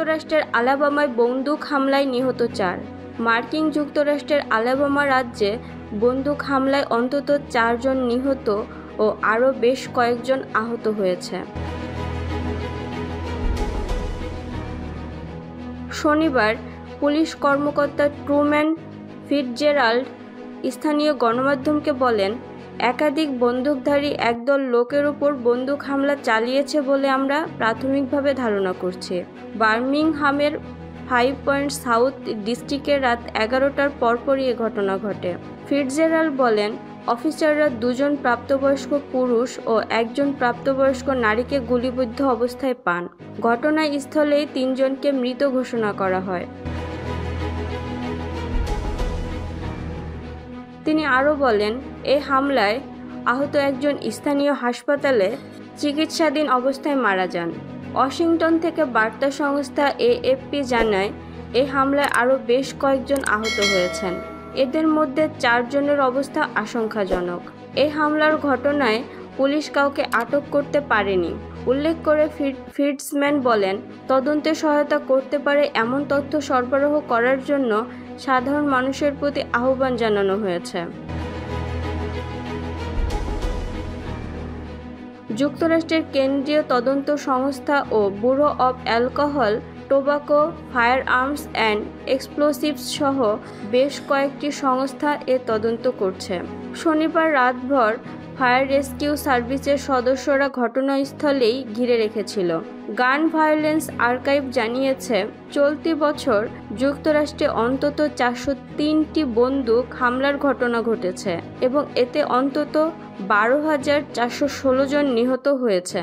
যুক্তরাষ্ট্রের আলাবামায় বন্দুক হামলায় নিহত 4। মার্কিন যুক্তরাষ্ট্রের আলাবামা রাজ্যে বন্দুক হামলায় অন্তত 4 জন নিহত ও আরও বেশ কয়েকজন আহত হয়েছে। শনিবার পুলিশ কর্মকর্তা ট্রুম্যান ফিটজেরাল্ড স্থানীয় গণমাধ্যমকে বলেন, একাধিক বন্দুকধারী একদল লোকের উপর বন্দুক হামলা চালিয়েছে বলে আমরা প্রাথমিকভাবে ধারণা করছি। বার্মিংহামের 5 পয়েন্ট সাউথ ডিস্ট্রিক্টে রাত 11টার পরপরই এ ঘটনা ঘটে। ফিটজেরাল্ড বলেন, অফিসাররা 2 জন প্রাপ্তবয়স্ক পুরুষ ও 1 জন প্রাপ্তবয়স্ক নারীকে গুলিবিদ্ধ অবস্থায় পান। ঘটনাস্থলেই 3 জনকে মৃত ঘোষণা করা হয়। তিনি আরও বলেন, এই হামলায় আহত একজন স্থানীয় হাসপাতালে চিকিৎসাধীন অবস্থায় মারা যান। ওয়াশিংটন থেকে বার্তা সংস্থা এএফপি জানায়, এই হামলায় আরও বেশ কয়েকজন আহত হয়েছেন। এদের মধ্যে 4 জনের অবস্থা আশঙ্কাজনক। এই হামলার ঘটনায় পুলিশ কাউকে আটক করতে পারেনি। উল্লেখ করে ফিটজম্যান বলেন, তদন্তে সহায়তা করতে পারে এমন তথ্য সরবরাহ করার জন্য সাধারণ মানুষের প্রতি আহ্বান জানানো হয়েছে। যুক্তরাষ্ট্রের কেন্দ্রীয় তদন্ত সংস্থা ও bureau of alcohol, tobacco, firearms and explosives সহ বেশ কয়েকটি সংস্থা এ তদন্ত করছে। শনিবার রাতভর ফায়ার রেস্কিউ সার্ভিসের সদস্যরা ঘটনাস্থলেই ঘিরে রেখেছিল। গান ভায়োলেন্স আর্কাইভ জানিয়েছে, চলতি বছর যুক্তরাষ্ট্রে অন্তত 403টি বন্দুক হামলার ঘটনা ঘটেছে এবং এতে অন্তত 12,416 জন নিহত হয়েছে।